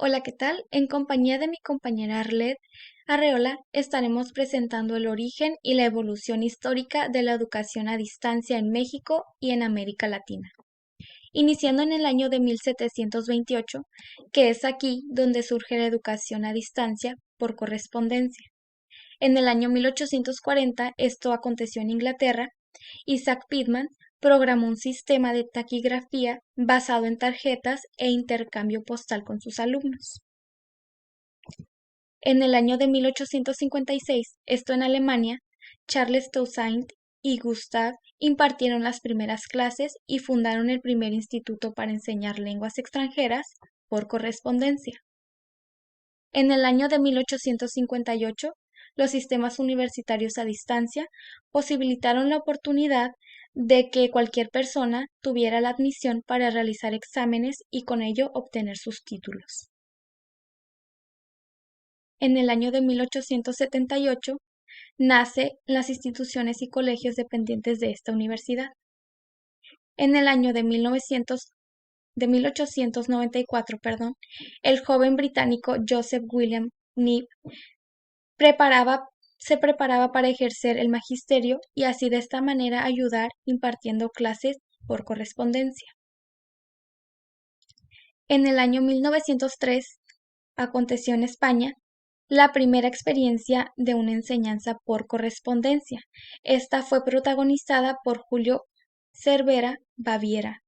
Hola, ¿qué tal? En compañía de mi compañera Arlet Arreola estaremos presentando el origen y la evolución histórica de la educación a distancia en México y en América Latina, iniciando en el año de 1728, que es aquí donde surge la educación a distancia por correspondencia. En el año 1840 esto aconteció en Inglaterra. Isaac Pitman programó un sistema de taquigrafía basado en tarjetas e intercambio postal con sus alumnos. En el año de 1856, esto en Alemania, Charles Toussaint y Gustave impartieron las primeras clases y fundaron el primer instituto para enseñar lenguas extranjeras por correspondencia. En el año de 1858, los sistemas universitarios a distancia posibilitaron la oportunidad de que cualquier persona tuviera la admisión para realizar exámenes y con ello obtener sus títulos. En el año de 1878 nace las instituciones y colegios dependientes de esta universidad. En el año de 1894, el joven británico Joseph William Knibb se preparaba para ejercer el magisterio y así de esta manera ayudar impartiendo clases por correspondencia. En el año 1903 aconteció en España la primera experiencia de una enseñanza por correspondencia. Esta fue protagonizada por Julio Cervera Baviera,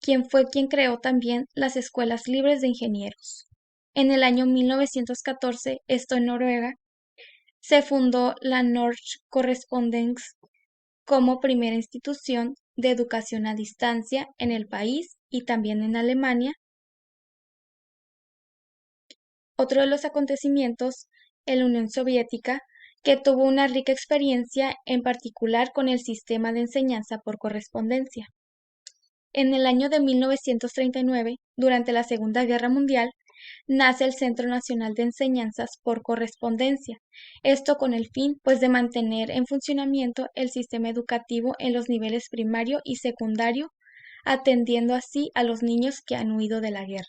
quien creó también las escuelas libres de ingenieros. En el año 1914, esto en Noruega, se fundó la Norsk Correspondence como primera institución de educación a distancia en el país y también en Alemania. Otro de los acontecimientos en la Unión Soviética, que tuvo una rica experiencia en particular con el sistema de enseñanza por correspondencia. En el año de 1939, durante la Segunda Guerra Mundial, nace el Centro Nacional de Enseñanzas por Correspondencia, esto con el fin, pues, de mantener en funcionamiento el sistema educativo en los niveles primario y secundario, atendiendo así a los niños que han huido de la guerra.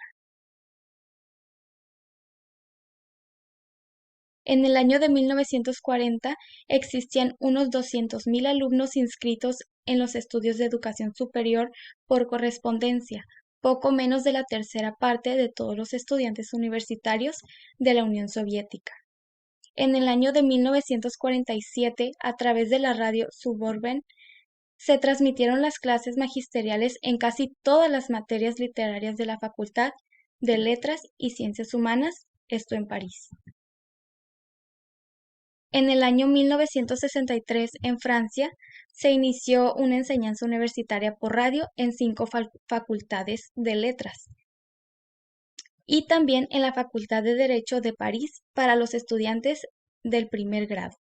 En el año de 1940 existían unos 200.000 alumnos inscritos en los estudios de educación superior por correspondencia, poco menos de la tercera parte de todos los estudiantes universitarios de la Unión Soviética. En el año de 1947, a través de la radio Suburban, se transmitieron las clases magisteriales en casi todas las materias literarias de la Facultad de Letras y Ciencias Humanas, esto en París. En el año 1963, en Francia, se inició una enseñanza universitaria por radio en 5 facultades de letras y también en la Facultad de Derecho de París para los estudiantes del primer grado.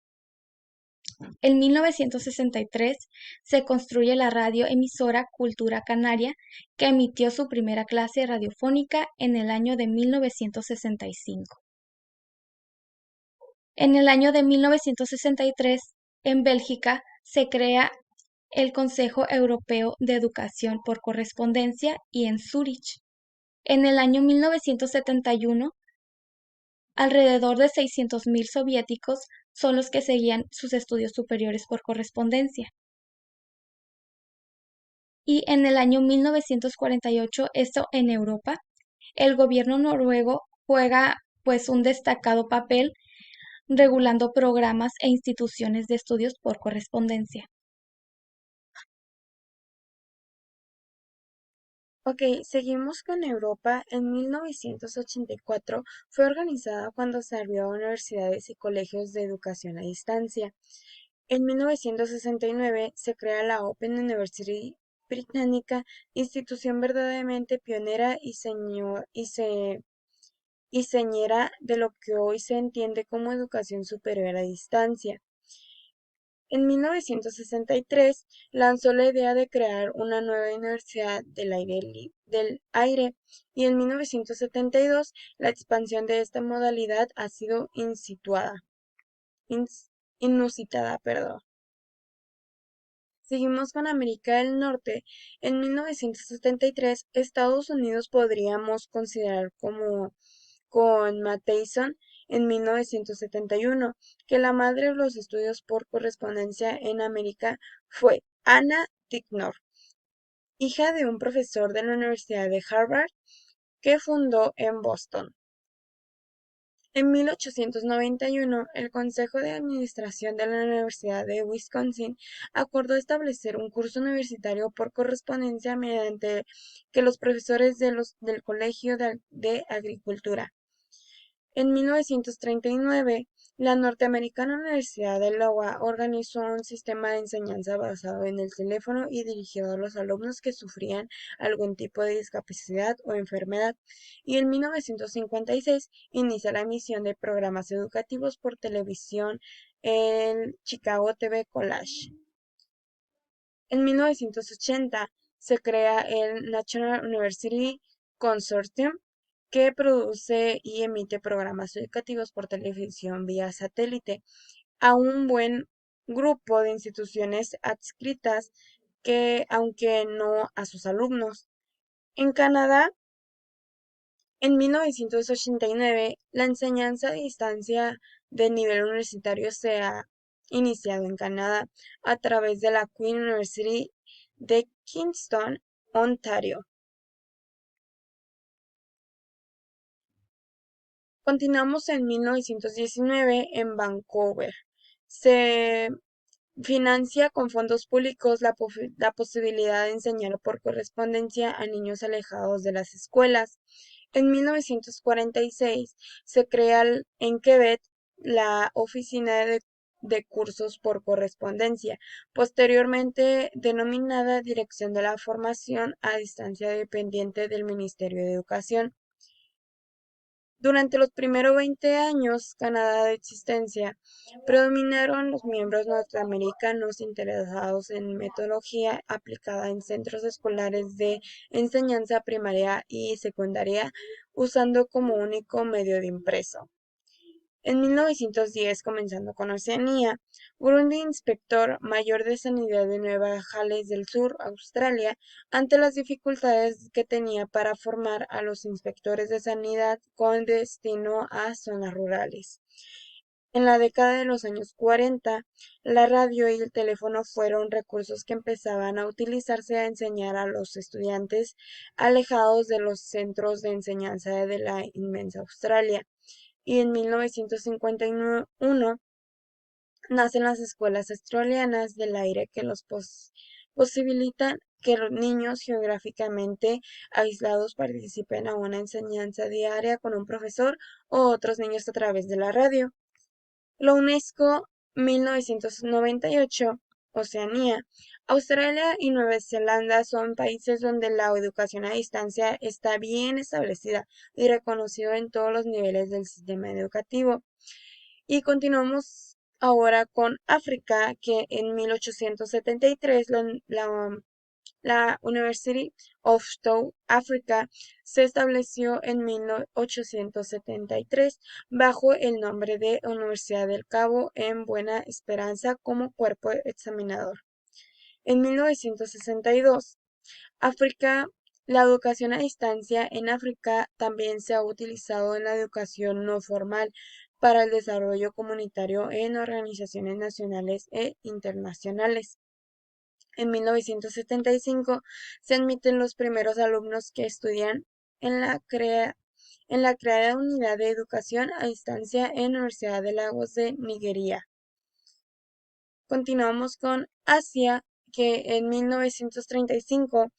En 1963 se construye la radioemisora Cultura Canaria, que emitió su primera clase radiofónica en el año de 1965. En el año de 1963, en Bélgica, se crea el Consejo Europeo de Educación por Correspondencia y en Zúrich. En el año 1971, alrededor de 600.000 soviéticos son los que seguían sus estudios superiores por correspondencia. Y en el año 1948, esto en Europa, el gobierno noruego juega pues un destacado papel regulando programas e instituciones de estudios por correspondencia. Ok, seguimos con Europa. En 1984 fue organizada cuando se abrió universidades y colegios de educación a distancia. En 1969 se crea la Open University británica, institución verdaderamente pionera y señera de lo que hoy se entiende como educación superior a distancia. En 1963 lanzó la idea de crear una nueva universidad del aire y en 1972 la expansión de esta modalidad ha sido inusitada. Seguimos con América del Norte. En 1973, Estados Unidos podríamos considerar como con Matheson en 1971, que la madre de los estudios por correspondencia en América fue Anna Ticknor, hija de un profesor de la Universidad de Harvard que fundó en Boston. En 1891, el Consejo de Administración de la Universidad de Wisconsin acordó establecer un curso universitario por correspondencia mediante que los profesores del Colegio de Agricultura. En 1939, la norteamericana Universidad de Iowa organizó un sistema de enseñanza basado en el teléfono y dirigido a los alumnos que sufrían algún tipo de discapacidad o enfermedad, y en 1956 inicia la emisión de programas educativos por televisión en Chicago TV College. En 1980 se crea el National University Consortium, que produce y emite programas educativos por televisión vía satélite a un buen grupo de instituciones adscritas que, aunque no a sus alumnos. En Canadá, en 1989, la enseñanza a distancia de nivel universitario se ha iniciado en Canadá a través de la Queen University de Kingston, Ontario. Continuamos en 1919 en Vancouver. Se financia con fondos públicos la posibilidad de enseñar por correspondencia a niños alejados de las escuelas. En 1946 se crea en Quebec la Oficina de Cursos por Correspondencia, posteriormente denominada Dirección de la Formación a Distancia dependiente del Ministerio de Educación. Durante los primeros 20 años Canadá de existencia, predominaron los miembros norteamericanos interesados en metodología aplicada en centros escolares de enseñanza primaria y secundaria, usando como único medio de impreso. En 1910, comenzando con Oceanía, Grundy, inspector mayor de sanidad de Nueva Gales del Sur, Australia, ante las dificultades que tenía para formar a los inspectores de sanidad con destino a zonas rurales. En la década de los años 40, la radio y el teléfono fueron recursos que empezaban a utilizarse a enseñar a los estudiantes alejados de los centros de enseñanza de la inmensa Australia, y en 1951 nacen las escuelas australianas del aire que posibilitan que los niños geográficamente aislados participen a una enseñanza diaria con un profesor o otros niños a través de la radio. La UNESCO 1998, Oceanía. Australia y Nueva Zelanda son países donde la educación a distancia está bien establecida y reconocido en todos los niveles del sistema educativo. Y continuamos ahora con África, que en 1873 la University of South Africa se estableció en 1873 bajo el nombre de Universidad del Cabo en Buena Esperanza como cuerpo examinador. En 1962, África, la educación a distancia en África también se ha utilizado en la educación no formal para el desarrollo comunitario en organizaciones nacionales e internacionales. En 1975 se admiten los primeros alumnos que estudian en la creada Unidad de Educación a Distancia en la Universidad de Lagos de Nigeria. Continuamos con Asia, que en 1935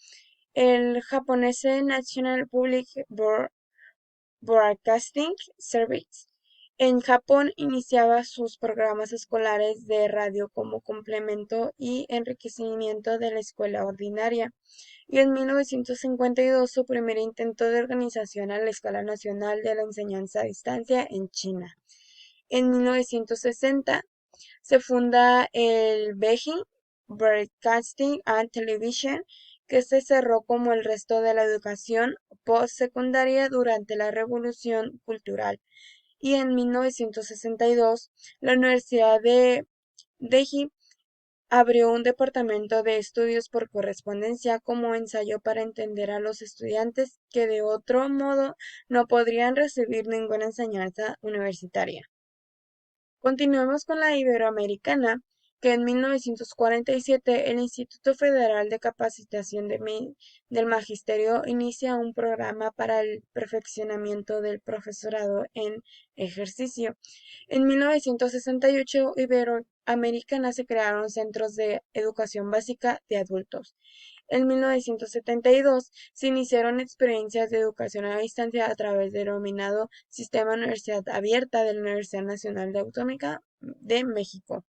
el japonés National Public Broadcasting Service en Japón iniciaba sus programas escolares de radio como complemento y enriquecimiento de la escuela ordinaria, y en 1952 su primer intento de organización a la escala nacional de la enseñanza a distancia en China. En 1960 se funda el Beijing Broadcasting and Television, que se cerró como el resto de la educación postsecundaria durante la Revolución Cultural. Y en 1962, la Universidad de Delhi abrió un departamento de estudios por correspondencia como ensayo para entender a los estudiantes que de otro modo no podrían recibir ninguna enseñanza universitaria. Continuemos con la Iberoamericana, que en 1947 el Instituto Federal de Capacitación del Magisterio inicia un programa para el perfeccionamiento del profesorado en ejercicio. En 1968, Iberoamericana se crearon centros de educación básica de adultos. En 1972 se iniciaron experiencias de educación a distancia a través del denominado Sistema Universidad Abierta de la Universidad Nacional de Autónoma de México.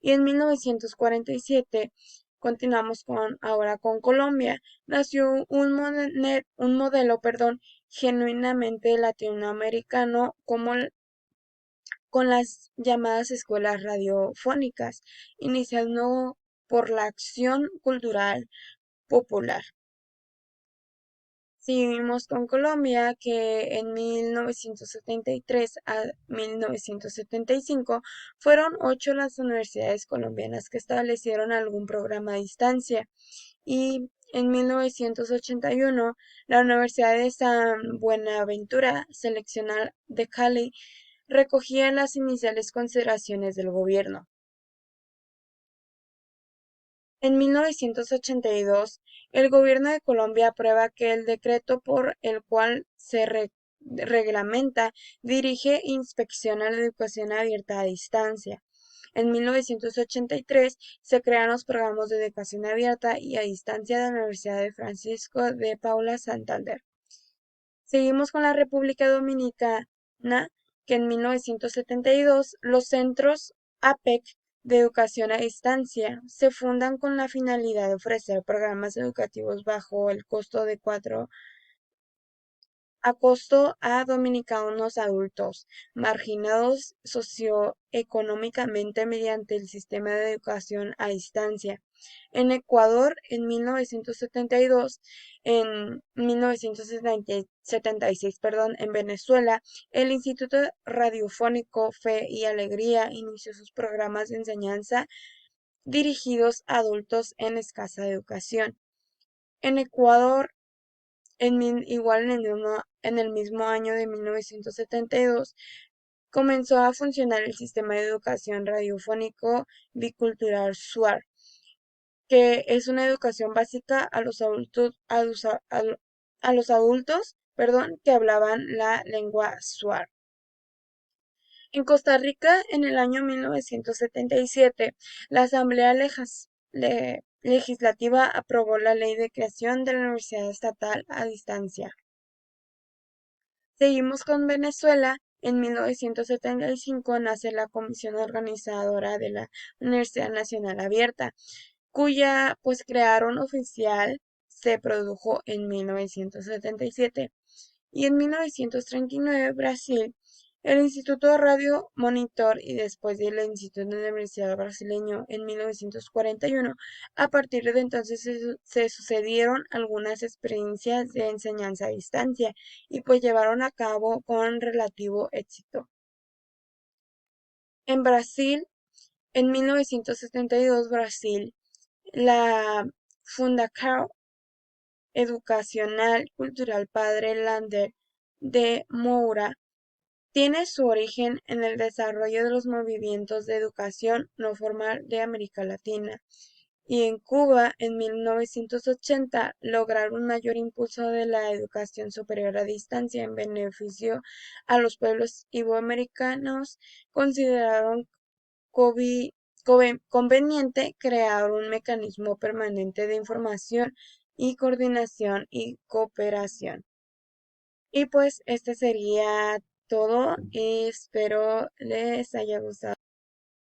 Y en 1947 continuamos ahora con Colombia. Nació un modelo, genuinamente latinoamericano con las llamadas escuelas radiofónicas, iniciando por la acción cultural popular. Seguimos con Colombia, que en 1973 a 1975 fueron 8 las universidades colombianas que establecieron algún programa a distancia. Y en 1981 la Universidad de San Buenaventura Seleccional de Cali recogía las iniciales consideraciones del gobierno. En 1982, el Gobierno de Colombia aprueba que el decreto por el cual se reglamenta, dirige e inspecciona la educación abierta a distancia. En 1983 se crean los programas de educación abierta y a distancia de la Universidad de Francisco de Paula Santander. Seguimos con la República Dominicana, que en 1972 los centros APEC de educación a distancia se fundan con la finalidad de ofrecer programas educativos bajo el costo de 4 a dominicanos adultos marginados socioeconómicamente mediante el sistema de educación a distancia. En Ecuador, en 1972, en 1976, en Venezuela, el Instituto Radiofónico Fe y Alegría inició sus programas de enseñanza dirigidos a adultos en escasa educación. En Ecuador, igual en el mismo año de 1972, comenzó a funcionar el sistema de educación radiofónico bicultural SUAR, que es una educación básica a los adultos, que hablaban la lengua SUAR. En Costa Rica, en el año 1977, la Asamblea Legislativa aprobó la Ley de Creación de la Universidad Estatal a Distancia. Seguimos con Venezuela. En 1975 nace la Comisión Organizadora de la Universidad Nacional Abierta, cuya crearon oficial se produjo en 1977. Y en 1939 Brasil, el Instituto Radio Monitor y después el Instituto de la Universidad Brasileño en 1941. A partir de entonces se sucedieron algunas experiencias de enseñanza a distancia y llevaron a cabo con relativo éxito. En Brasil, en 1972, Brasil, la Fundação Educacional Cultural Padre Lander de Moura tiene su origen en el desarrollo de los movimientos de educación no formal de América Latina, y en Cuba, en 1980, lograr un mayor impulso de la educación superior a distancia en beneficio a los pueblos iberoamericanos, consideraron conveniente crear un mecanismo permanente de información y coordinación y cooperación. Y este sería todo y espero les haya gustado.